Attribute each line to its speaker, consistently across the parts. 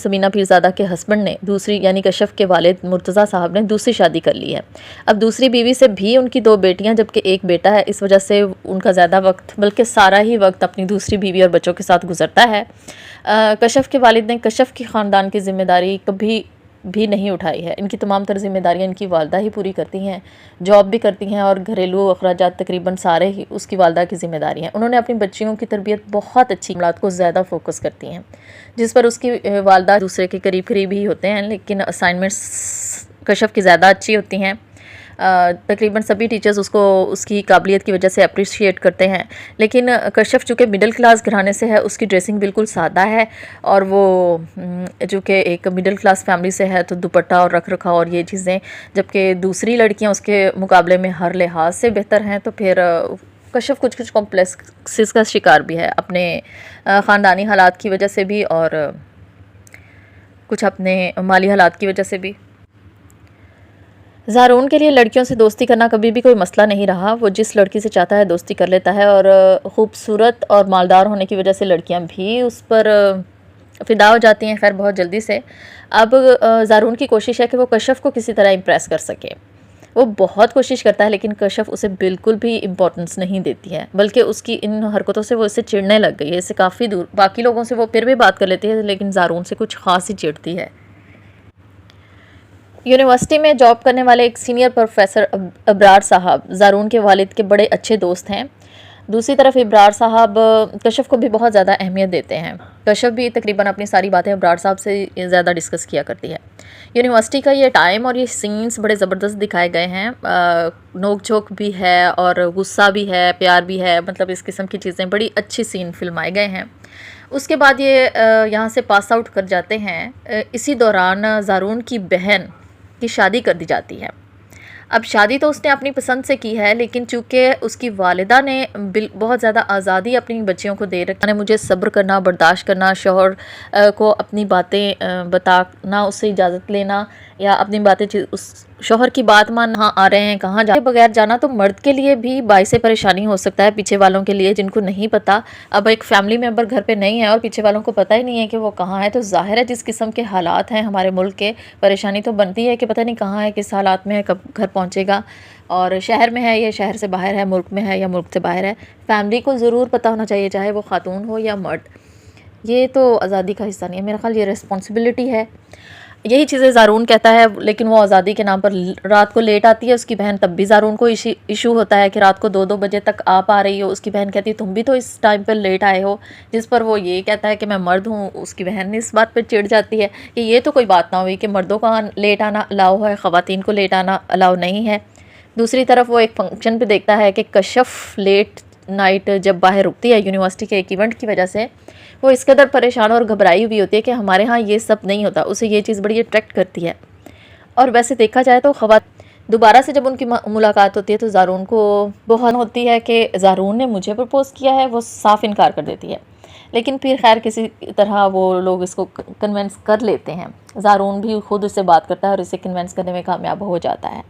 Speaker 1: समीना पीरज़ादा के हस्बैंड ने दूसरी यानी कशफ के वालिद मुर्तज़ा साहब ने दूसरी शादी कर ली है। अब दूसरी बीवी से भी उनकी 2 बेटियां जबकि 1 बेटा है। इस वजह से उनका ज़्यादा वक्त बल्कि सारा ही वक्त अपनी दूसरी बीवी और बच्चों के साथ गुजरता है। कशफ के वालिद ने कशफ की ख़ानदान की ज़िम्मेदारी कभी भी नहीं उठाई है। इनकी तमाम तर ज़िम्मेदारियाँ इनकी वालदा ही पूरी करती हैं, जॉब भी करती हैं और घरेलू अखराजात तकरीबन सारे ही उसकी वालदा की ज़िम्मेदारी हैं। उन्होंने अपनी बच्चियों की तरबियत बहुत अच्छी मामलात को ज़्यादा फोकस करती हैं, जिस पर उसकी वालदा दूसरे के करीब करीब ही होते हैं, लेकिन असाइनमेंट्स कशफ की ज़्यादा अच्छी होती हैं। तकरीबन सभी टीचर्स उसको उसकी काबिलियत की वजह से अप्रिशिएट करते हैं। लेकिन कशफ चूँकि मिडिल क्लास घराने से है, उसकी ड्रेसिंग बिल्कुल सादा है और वो चूँकि एक मिडिल क्लास फैमिली से है तो दुपट्टा और रख रखाव और ये चीज़ें, जबकि दूसरी लड़कियां उसके मुकाबले में हर लिहाज से बेहतर हैं। तो फिर कशफ कुछ कॉम्प्लेक्सेस का शिकार भी है, अपने ख़ानदानी हालात की वजह से भी और कुछ अपने माली हालात की वजह से भी। ज़ारून के लिए लड़कियों से दोस्ती करना कभी भी कोई मसला नहीं रहा। वो जिस लड़की से चाहता है दोस्ती कर लेता है और ख़ूबसूरत और मालदार होने की वजह से लड़कियां भी उस पर फ़िदा हो जाती हैं, खैर बहुत जल्दी से। अब ज़ारून की कोशिश है कि वो कशफ को किसी तरह इम्प्रेस कर सके। वो बहुत कोशिश करता है लेकिन कशफ उसे बिल्कुल भी इम्पोर्टेंस नहीं देती है, बल्कि उसकी इन हरकतों से वो इससे चिढ़ने लग गई है। इससे काफ़ी दूर बाकी लोगों से वो फिर भी बात कर लेती है, लेकिन ज़ारून से कुछ ख़ास ही चिढ़ती है। यूनिवर्सिटी में जॉब करने वाले एक सीनियर प्रोफेसर अबरार साहब ज़ारून के वालिद के बड़े अच्छे दोस्त हैं। दूसरी तरफ इब्रार साहब कशफ को भी बहुत ज़्यादा अहमियत देते हैं। कशफ भी तकरीबन अपनी सारी बातें इब्रार साहब से ज़्यादा डिस्कस किया करती है। यूनिवर्सिटी का ये टाइम और ये सीन्स बड़े ज़बरदस्त दिखाए गए हैं। नोक झोंक भी है और गुस्सा भी है, प्यार भी है, मतलब इस किस्म की चीज़ें बड़ी अच्छी सीन फिल्माए गए हैं। उसके बाद ये यहाँ से पास आउट कर जाते हैं। इसी दौरान ज़ारून की बहन की शादी कर दी जाती है। अब शादी तो उसने अपनी पसंद से की है, लेकिन चूँकि उसकी वालिदा ने बहुत ज़्यादा आज़ादी अपनी बच्चियों को दे रखा है, मुझे सब्र करना, बर्दाश्त करना, शौहर को अपनी बातें बताना, उससे इजाज़त लेना या अपनी बातें उस शौहर की बात मान कहाँ आ रहे हैं, कहाँ जा बगैर जाना तो मर्द के लिए भी बाइसे परेशानी हो सकता है, पीछे वालों के लिए जिनको नहीं पता। अब एक फ़ैमिली मेम्बर घर पे नहीं है और पीछे वालों को पता ही नहीं है कि वो कहाँ है, तो ज़ाहिर है जिस किस्म के हालात हैं हमारे मुल्क के, परेशानी तो बनती है कि पता नहीं कहाँ है, किस हालात में है, कब घर पहुँचेगा, और शहर में है या शहर से बाहर है, मुल्क में है या मुल्क से बाहर है। फैमिली को ज़रूर पता होना चाहिए, चाहे वो ख़ातून हो या मर्द। ये तो आज़ादी का हिस्सा नहीं है, मेरा ख़्याल ये रिस्पॉन्सिबिलिटी है। यही चीज़ें ज़ारून कहता है, लेकिन वो आज़ादी के नाम पर रात को लेट आती है उसकी बहन, तब भी ज़ारून को इशू होता है कि रात को 2-2 बजे तक आप आ रही हो। उसकी बहन कहती है तुम भी तो इस टाइम पर लेट आए हो, जिस पर वो ये कहता है कि मैं मर्द हूँ। उसकी बहन इस बात पर चिढ़ जाती है कि ये तो कोई बात ना हुई कि मर्दों का लेट आना अलाउ है, ख़वातीन को लेट आना अलाउ नहीं है। दूसरी तरफ वो एक फंक्शन पे देखता है कि कशफ लेट नाइट जब बाहर रुकती है यूनिवर्सिटी के एक इवेंट की वजह से, वो इस कदर परेशान और घबराई हुई होती है कि हमारे यहाँ ये सब नहीं होता। उसे ये चीज़ बड़ी अट्रैक्ट करती है। और वैसे देखा जाए तो दोबारा से जब उनकी मुलाकात होती है तो ज़ारून को बहुत होती है कि ज़ारून ने मुझे प्रपोज़ किया है। वो साफ़ इनकार कर देती है, लेकिन फिर खैर किसी तरह वो लोग इसको कन्वेंस कर लेते हैं। ज़ारून भी खुद उससे बात करता है और इसे कन्वेंस करने में कामयाब हो जाता है।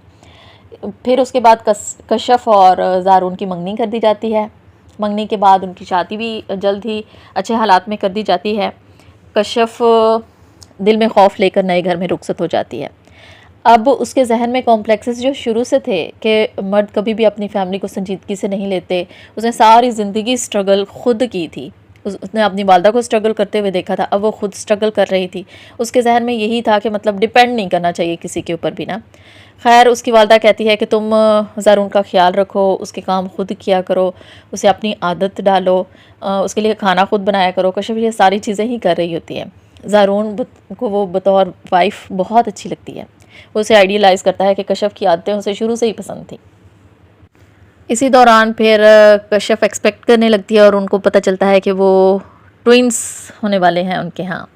Speaker 1: फिर उसके बाद कशफ और ज़ारून की मंगनी कर दी जाती है। मंगनी के बाद उनकी शादी भी जल्द ही अच्छे हालात में कर दी जाती है। कशफ दिल में खौफ लेकर नए घर में रुखसत हो जाती है। अब उसके जहन में कॉम्प्लेक्सेस जो शुरू से थे कि मर्द कभी भी अपनी फैमिली को संजीदगी से नहीं लेते। उसने सारी ज़िंदगी स्ट्रगल खुद की थी। उसने अपनी वालदा को स्ट्रगल करते हुए देखा था, अब वो खुद स्ट्रगल कर रही थी। उसके जहन में यही था कि मतलब डिपेंड नहीं करना चाहिए किसी के ऊपर भी ना। खैर उसकी वालदा कहती है कि तुम ज़ारून का ख्याल रखो, उसके काम खुद किया करो, उसे अपनी आदत डालो, उसके लिए खाना खुद बनाया करो। कशफ ये सारी चीज़ें ही कर रही होती है। ज़ारून को वो बतौर वाइफ बहुत अच्छी लगती है। वो उसे आइडियलाइज़ करता है कि कशफ की आदतें उसे शुरू से ही पसंद थी। इसी दौरान फिर कशफ एक्सपेक्ट करने लगती है और उनको पता चलता है कि वो ट्विंस होने वाले हैं उनके यहाँ।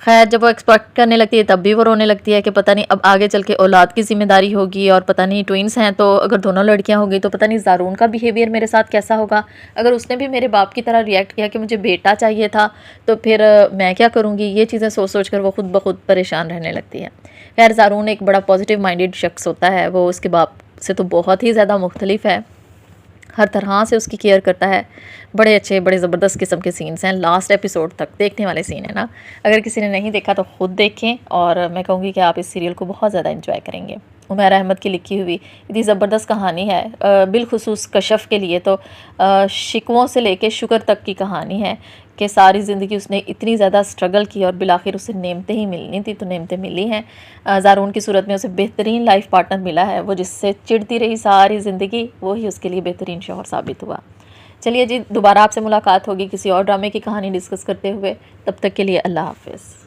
Speaker 1: खैर जब वो एक्सपेक्ट करने लगती है तब भी वो रोने लगती है कि पता नहीं अब आगे चल के औलाद की ज़िम्मेदारी होगी, और पता नहीं ट्विंस हैं तो अगर दोनों लड़कियां होगी तो पता नहीं ज़ारून का बिहेवियर मेरे साथ कैसा होगा। अगर उसने भी मेरे बाप की तरह रिएक्ट किया कि मुझे बेटा चाहिए था तो फिर मैं क्या करूँगी। ये चीज़ें सोच सोच कर वो खुद ब खुद परेशान रहने लगती है। खैर ज़ारून एक बड़ा पॉजिटिव माइंडेड शख्स होता है, वो उसके बाप से तो बहुत ही ज़्यादा मुख्तलिफ है। हर तरह से उसकी केयर करता है। बड़े अच्छे, बड़े ज़बरदस्त किस्म के सीन्स हैं, लास्ट एपिसोड तक देखने वाले सीन है ना। अगर किसी ने नहीं देखा तो ख़ुद देखें, और मैं कहूँगी कि आप इस सीरियल को बहुत ज़्यादा एंजॉय करेंगे। उमैर अहमद की लिखी हुई इतनी ज़बरदस्त कहानी है, बिलखुसूस कशफ़ के लिए तो शिकवों से लेके शुक्र तक की कहानी है कि सारी ज़िंदगी उसने इतनी ज़्यादा स्ट्रगल की और बिलाखिर उसे नेमतें ही मिलनी थी तो नेमतें मिली हैं। ज़ारून की सूरत में उसे बेहतरीन लाइफ पार्टनर मिला है, वो जिससे चिढ़ती रही सारी ज़िंदगी, वो ही उसके लिए बेहतरीन शौहर साबित हुआ। चलिए जी, दोबारा आपसे मुलाकात होगी किसी और ड्रामे की कहानी डिस्कस करते हुए। तब तक के लिए अल्लाह हाफ़िज़।